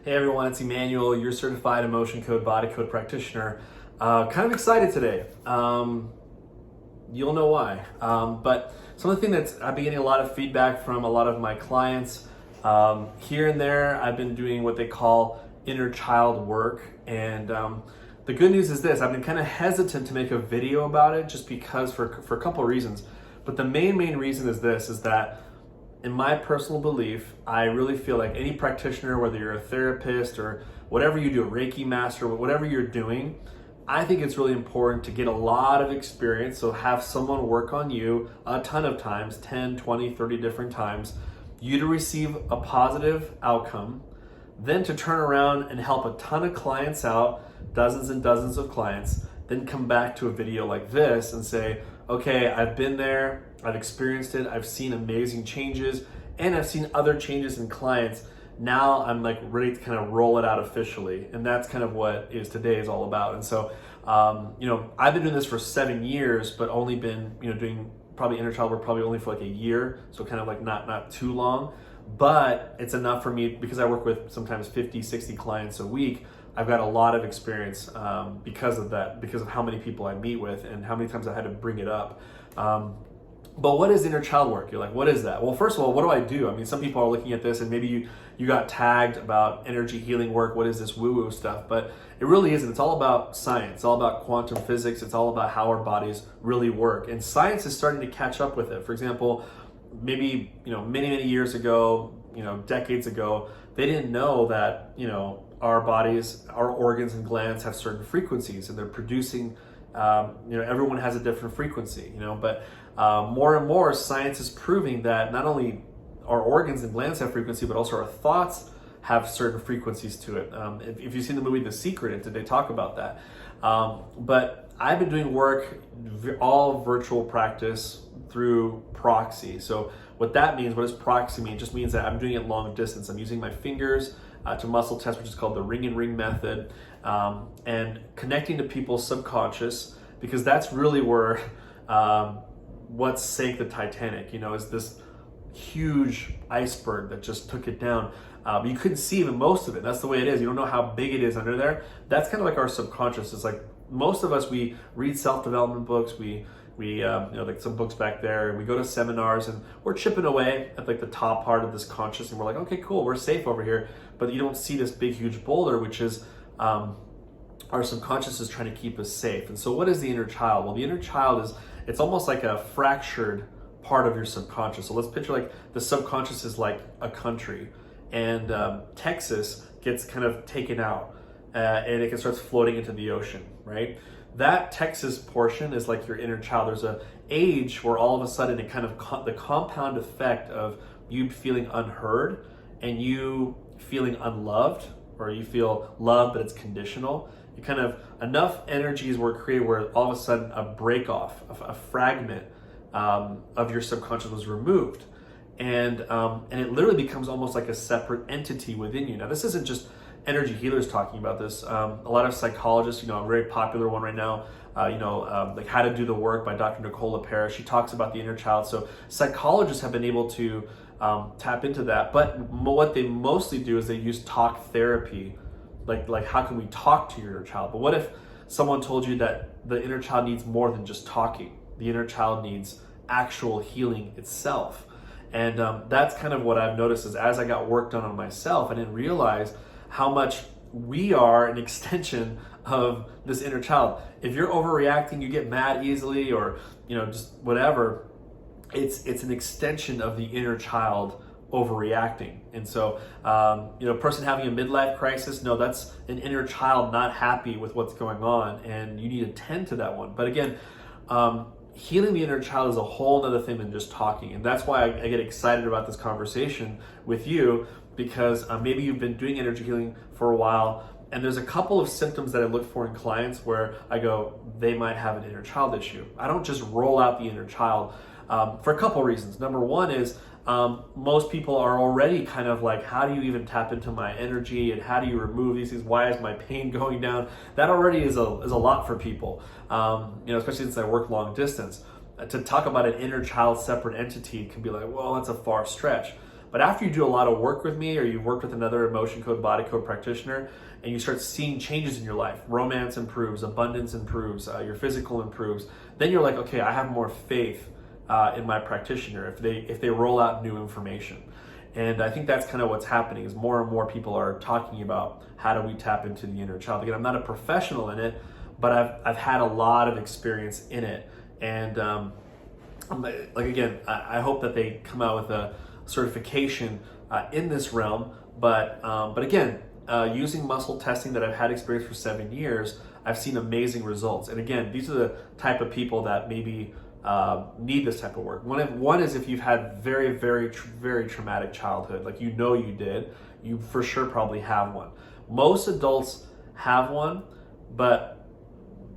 Hey everyone, it's Emmanuel, your certified emotion code, body code practitioner. Kind of excited today. You'll know why. But some of the thing that's I've been getting a lot of feedback from a lot of my clients. Here and there, I've been doing what they call inner child work. And the good news is this: I've been kind of hesitant to make a video about it just because for a couple of reasons. But the main reason is this: is that in my personal belief, I really feel like any practitioner, whether you're a therapist or whatever you do, a Reiki master, whatever you're doing, I think it's really important to get a lot of experience. So have someone work on you a ton of times, 10, 20, 30 different times, you to receive a positive outcome, then to turn around and help a ton of clients out, dozens and dozens of clients, then come back to a video like this and say, okay, I've been there, I've experienced it, I've seen amazing changes, and I've seen other changes in clients. Now I'm like ready to kind of roll it out officially. And that's kind of what today is all about. And so, I've been doing this for 7 years, but only been, doing probably inner child work probably only for like a year. So kind of like not too long, but it's enough for me because I work with sometimes 50, 60 clients a week. I've got a lot of experience because of that, because of how many people I meet with and how many times I had to bring it up. But what is inner child work? You're like, what is that? Well, first of all, what do I do? I mean, some people are looking at this and maybe you got tagged about energy healing work. What is this woo-woo stuff? But it really isn't. It's all about science. It's all about quantum physics. It's all about how our bodies really work. And science is starting to catch up with it. For example, maybe, many years ago, decades ago, they didn't know that, our bodies, our organs and glands have certain frequencies and they're producing, everyone has a different frequency, but more and more science is proving that not only our organs and glands have frequency, but also our thoughts have certain frequencies to it. If you've seen the movie The Secret, they talk about that. But I've been doing work, all virtual practice through proxy. So what that means, what does proxy mean? It just means that I'm doing it long distance. I'm using my fingers to muscle test, which is called the ring and ring method, and connecting to people's subconscious, because that's really where what sank the Titanic, is this huge iceberg that just took it down. But you couldn't see even most of it. That's the way it is. You don't know how big it is under there. That's kind of like our subconscious. It's like most of us, we read self-development books, we like some books back there, and we go to seminars and we're chipping away at like the top part of this conscious, and we're like, okay, cool, we're safe over here. But you don't see this big, huge boulder, which is our subconscious is trying to keep us safe. And so what is the inner child? Well, the inner child it's almost like a fractured part of your subconscious. So let's picture like the subconscious is like a country, and Texas gets kind of taken out and it starts floating into the ocean, right? That Texas portion is like your inner child. There's an age where all of a sudden it kind of the compound effect of you feeling unheard and you feeling unloved, or you feel loved but it's conditional. You kind of enough energies were created where all of a sudden a break off, a fragment of your subconscious was removed, and it literally becomes almost like a separate entity within you. Now, this isn't just energy healers talking about this. A lot of psychologists, a very popular one right now, like How to Do the Work by Dr. Nicole LePera. She talks about the inner child. So psychologists have been able to tap into that. But what they mostly do is they use talk therapy. Like how can we talk to your inner child? But what if someone told you that the inner child needs more than just talking? The inner child needs actual healing itself. And that's kind of what I've noticed is as I got work done on myself, I didn't realize how much we are an extension of this inner child. If you're overreacting, you get mad easily, or just whatever, it's an extension of the inner child overreacting. And so a person having a midlife crisis, no, that's an inner child not happy with what's going on, and you need to tend to that one. But again, healing the inner child is a whole other thing than just talking. And that's why I get excited about this conversation with you, because maybe you've been doing energy healing for a while, and there's a couple of symptoms that I look for in clients where I go, they might have an inner child issue. I don't just roll out the inner child for a couple of reasons. Number one is most people are already kind of like, how do you even tap into my energy, and how do you remove these things? Why is my pain going down? That already is a lot for people, especially since I work long distance. To talk about an inner child separate entity can be like, well, that's a far stretch. But after you do a lot of work with me, or you've worked with another emotion code, body code practitioner, and you start seeing changes in your life, romance improves, abundance improves, your physical improves, then you're like, okay, I have more faith in my practitioner if they roll out new information. And I think that's kind of what's happening, is more and more people are talking about how do we tap into the inner child. Again, I'm not a professional in it, but I've had a lot of experience in it. And I hope that they come out with a certification in this realm. But again, using muscle testing that I've had experience for 7 years, I've seen amazing results. And again, these are the type of people that maybe need this type of work. One is if you've had very, very, very traumatic childhood, like you did, you for sure probably have one. Most adults have one, but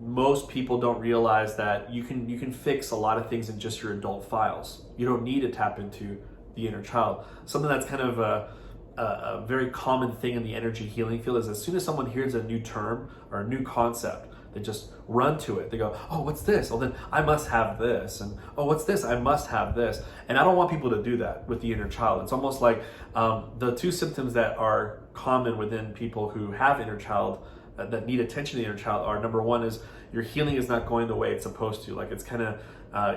most people don't realize that you can fix a lot of things in just your adult files. You don't need to tap into the inner child. Something that's kind of a very common thing in the energy healing field is as soon as someone hears a new term or a new concept, they just run to it. They go, oh, what's this? Oh, then I must have this. And oh, what's this? I must have this. And I don't want people to do that with the inner child. It's almost like the two symptoms that are common within people who have inner child that need attention to the inner child are, number one is your healing is not going the way it's supposed to. Like it's kind of,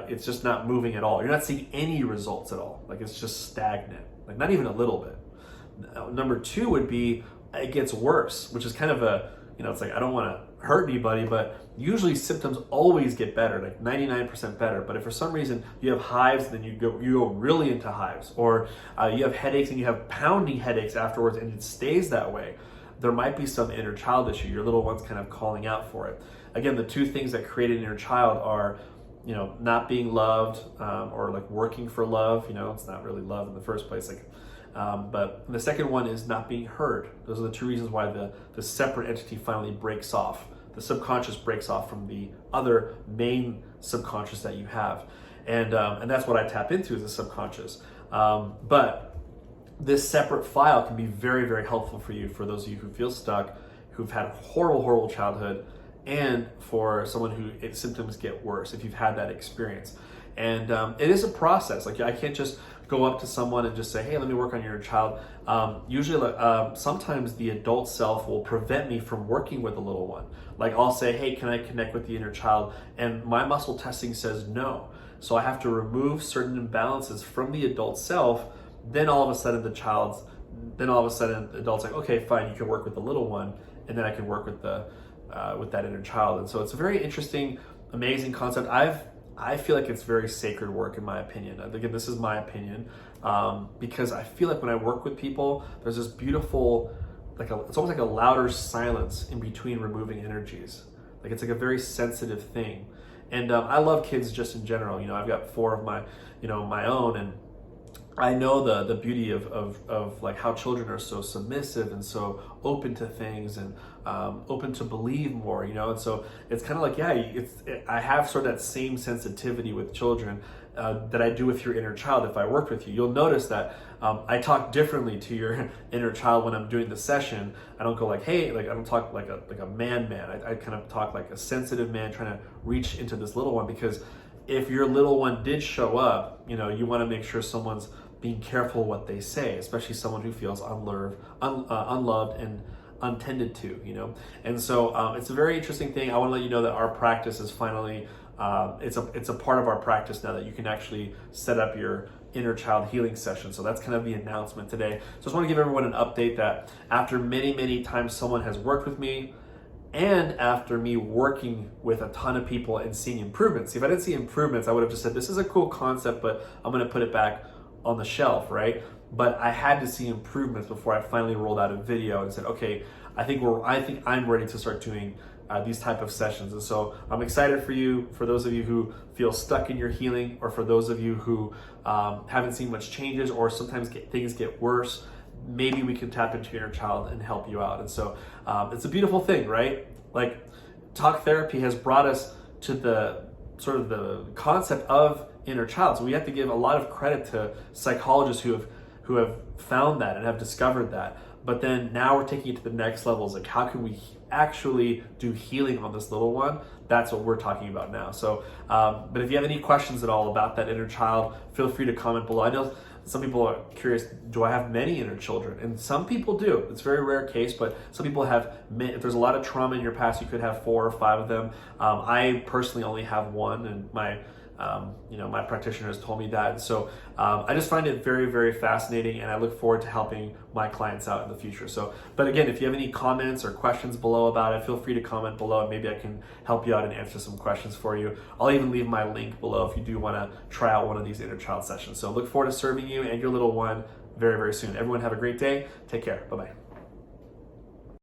it's just not moving at all. You're not seeing any results at all. Like it's just stagnant, like not even a little bit. Number two would be it gets worse, which is kind of it's like I don't want to hurt anybody, but usually symptoms always get better, like 99% better. But if for some reason you have hives, then you go really into hives, or you have headaches and you have pounding headaches afterwards and it stays that way, there might be some inner child issue. Your little one's kind of calling out for it. Again, the two things that create an inner child are, not being loved or like working for love. It's not really love in the first place. But the second one is not being heard. Those are the two reasons why the separate entity finally breaks off. The subconscious breaks off from the other main subconscious that you have. And that's what I tap into, is the subconscious. But this separate file can be very, very helpful for you, for those of you who feel stuck, who've had a horrible, horrible childhood, and for someone who symptoms get worse, if you've had that experience. And it is a process. Like I can't just go up to someone and just say, hey, let me work on your child. Usually, sometimes the adult self will prevent me from working with the little one. Like I'll say, hey, can I connect with the inner child? And my muscle testing says no. So I have to remove certain imbalances from the adult self. Then all of a sudden the adult's like, okay, fine, you can work with the little one, and then I can work with that inner child. And so it's a very interesting, amazing concept. I feel like it's very sacred work, in my opinion. Again, this is my opinion, because I feel like when I work with people, there's this beautiful, it's almost like a louder silence in between removing energies. Like it's like a very sensitive thing. And I love kids just in general. I've got 4 of my own, and I know the beauty of like how children are so submissive and so open to things and open to believe more, and so it's kind of like, I have sort of that same sensitivity with children that I do with your inner child. If I worked with you, you'll notice that I talk differently to your inner child when I'm doing the session. I don't go like, hey, like I don't talk like a man. I kind of talk like a sensitive man trying to reach into this little one, because if your little one did show up, you want to make sure someone's being careful what they say, especially someone who feels unloved and untended to, And so it's a very interesting thing. I want to let you know that our practice is finally, it's a part of our practice now, that you can actually set up your inner child healing session. So that's kind of the announcement today. So I just want to give everyone an update that after many, many times someone has worked with me, and after me working with a ton of people and seeing improvements. If I didn't see improvements, I would have just said, this is a cool concept, but I'm going to put it back on the shelf, right? But I had to see improvements before I finally rolled out a video and said, okay, I think I'm ready to start doing these type of sessions. And so I'm excited for you, for those of you who feel stuck in your healing, or for those of you who haven't seen much changes, or sometimes things get worse. Maybe we can tap into your inner child and help you out. And so it's a beautiful thing, right? Like talk therapy has brought us to the sort of the concept of inner child. So we have to give a lot of credit to psychologists who have found that and have discovered that. But then now we're taking it to the next levels. Like how can we actually do healing on this little one? That's what we're talking about now. So, but if you have any questions at all about that inner child, feel free to comment below. I know Some people are curious, do I have many inner children? And some people do. It's a very rare case, but some people have, if there's a lot of trauma in your past, you could have 4 or 5 of them. I personally only have 1, and my practitioner has told me that. And so I just find it very, very fascinating, and I look forward to helping my clients out in the future. So, but again, if you have any comments or questions below about it, feel free to comment below, and maybe I can help you out and answer some questions for you. I'll even leave my link below if you do want to try out one of these inner child sessions. So look forward to serving you and your little one very, very soon. Everyone have a great day. Take care. Bye-bye.